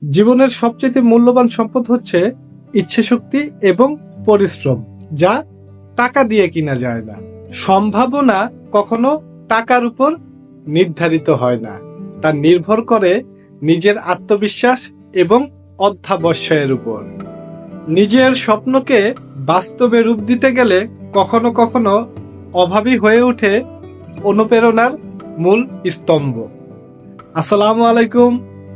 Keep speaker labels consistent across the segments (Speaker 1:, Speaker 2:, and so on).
Speaker 1: জীবনের সবচেয়ে মূল্যবান সম্পদ হচ্ছে ইচ্ছাশক্তি এবং পরিশ্রম, যা টাকা দিয়ে কিনা যায় না। সম্ভাবনা কখনো টাকার উপর নির্ধারিত হয় না, তা নির্ভর করে নিজের আত্মবিশ্বাস এবং অধ্যবসায়ের উপর। নিজের স্বপ্নকে বাস্তবে রূপ দিতে গেলে কখনো কখনো অভাবী হয়ে ওঠে অনুপ্রেরণার মূল স্তম্ভ। আসসালামু আলাইকুম,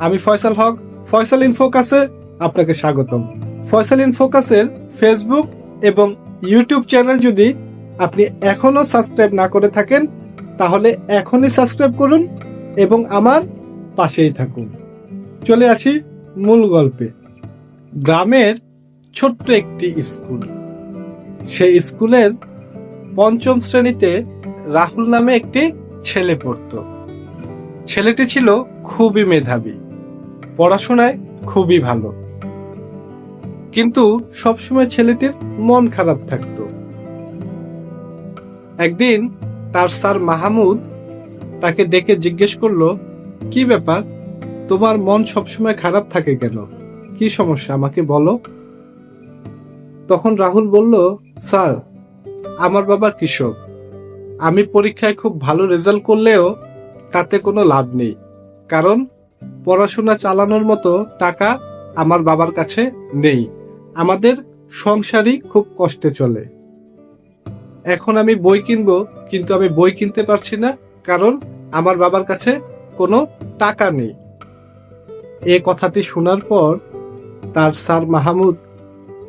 Speaker 1: আমি ফয়সাল হক। ফয়সাল ইন ফোকাসে আপনাকে স্বাগতম। ফয়সাল ইন ফোকাসের ফেসবুক এবং ইউটিউব চ্যানেল যদি আপনি এখনো সাবস্ক্রাইব না করে থাকেন, তাহলে এখনই সাবস্ক্রাইব করুন এবং আমার পাশেই থাকুন। চলে আসি মূল গল্পে। গ্রামের ছোট্ট একটি স্কুল। সেই স্কুলের পঞ্চম শ্রেণীতে রাহুল নামে একটি ছেলে পড়তো। ছেলেটি ছিল খুবই মেধাবী, পড়াশোনায় খুবই ভালো, কিন্তু সবসময় ছেলেটির মন খারাপ থাকতো। একদিন তার স্যার মাহমুদ তাকে ডেকে জিজ্ঞেস করলো, কি ব্যাপার, তোমার মন সবসময় খারাপ থাকে কেন? কি সমস্যা, আমাকে বলো। তখন রাহুল বলল, স্যার, আমার বাবা কৃষক। আমি পরীক্ষায় খুব ভালো রেজাল্ট করলেও তাতে কোনো লাভ নেই, কারণ পড়াশোনা চালানোর মতো টাকা আমার বাবার কাছে নেই। আমাদের সংসারই খুব কষ্টে চলে। এখন আমি বই কিনবো, কিন্তু আমি বই কিনতে পারছি না, কারণ আমার বাবার কাছে কোনো টাকা নেই। এ কথাটি শোনার পর তার স্যার মাহমুদ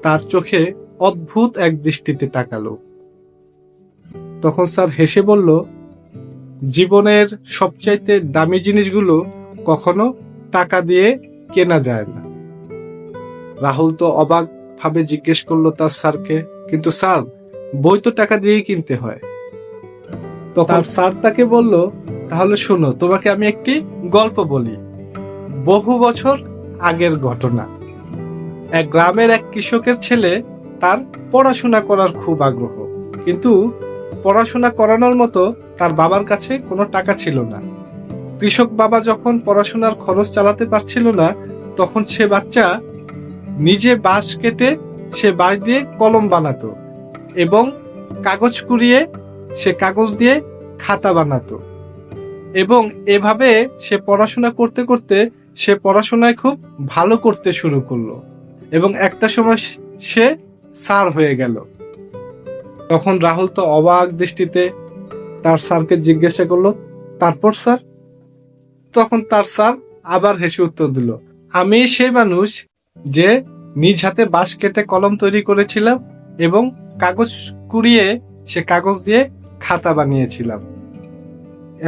Speaker 1: তার চোখে অদ্ভুত এক দৃষ্টিতে তাকালো। তখন স্যার হেসে বলল, জীবনের সবচাইতে দামি জিনিসগুলো কখনো টাকা দিয়ে কেনা যায় না। রাহুল তো অবাক ভাবে জিজ্ঞেস করলো তার স্যারকে, কিন্তু স্যার, বই তো টাকা দিয়েই কিনতে হয়। তখন স্যার তাকে বলল, তাহলে শোনো, তোমাকে আমি একটি গল্প বলি। বহু বছর আগের ঘটনা। এক গ্রামের এক কৃষকের ছেলে, তার পড়াশোনা করার খুব আগ্রহ, কিন্তু পড়াশোনা করানোর মতো তার বাবার কাছে কোনো টাকা ছিল না। কৃষক বাবা যখন পড়াশোনার খরচ চালাতে পারছিল না, তখন সে বাচ্চা নিজে বাঁশ কেটে সে বাঁশ দিয়ে কলম বানাতো এবং কাগজ কুড়িয়ে সে কাগজ দিয়ে খাতা বানাতো, এবং এভাবে সে পড়াশোনা করতে করতে সে পড়াশোনায় খুব ভালো করতে শুরু করলো এবং একটা সময় সে স্যার হয়ে গেল। তখন রাহুল তো অবাক দৃষ্টিতে তার স্যারকে জিজ্ঞাসা করলো, তারপর স্যার? তখন তার স্যার আবার হেসে উত্তর দিল, আমি সেই মানুষ যে নিজ হাতে বাঁশ কেটে কলম তৈরি করেছিলাম এবং কাগজ কুড়িয়ে সে কাগজ দিয়ে খাতা বানিয়েছিলাম।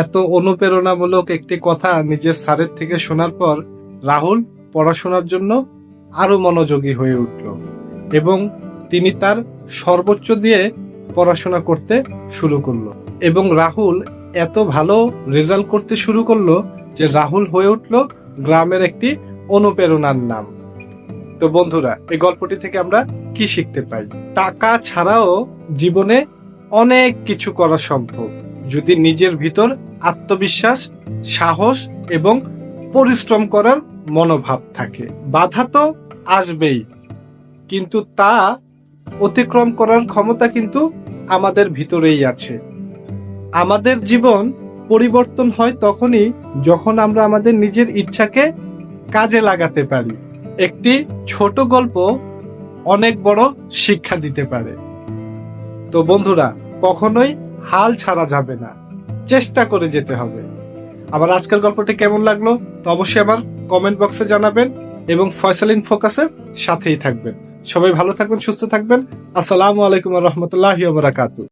Speaker 1: এত অনুপ্রেরণামূলক একটি কথা নিজের স্যারের থেকে শোনার পর রাহুল পড়াশোনার জন্য আরো মনোযোগী হয়ে উঠল এবং তিনি তার সর্বোচ্চ দিয়ে পড়াশোনা করতে শুরু করলো। এবং রাহুল এত ভালো রেজাল্ট করতে শুরু করলো যে রাহুল হয়ে উঠল গ্রামের একটি অনুপ্রেরণার নাম। তো বন্ধুরা, এই গল্পটি থেকে আমরা কি শিখতে পাই? টাকা ছাড়াও জীবনে অনেক কিছু করা সম্ভব, যদি নিজের ভিতর আত্মবিশ্বাস, সাহস এবং পরিশ্রম করার মনোভাব থাকে। বাধা তো আসবেই, কিন্তু তা অতিক্রম করার ক্ষমতা কিন্তু আমাদের ভিতরেই আছে। আমাদের জীবন পরিবর্তন হয় তখনই যখন আমরা আমাদের নিজের ইচ্ছাকে কাজে লাগাতে পারি। একটি ছোট গল্প অনেক বড় শিক্ষা দিতে পারে। তো বন্ধুরা, কখনোই হাল ছাড়া যাবে না, চেষ্টা করে যেতে হবে। আমার আজকের গল্পটি কেমন লাগলো তো অবশ্যই আমার কমেন্ট বক্সে জানাবেন এবং ফয়সাল ইন ফোকাসের সাথেই থাকবেন। সবাই ভালো থাকবেন, সুস্থ থাকবেন। আসসালামু আলাইকুম ওয়া রাহমাতুল্লাহি ওয়া বারাকাতুহু।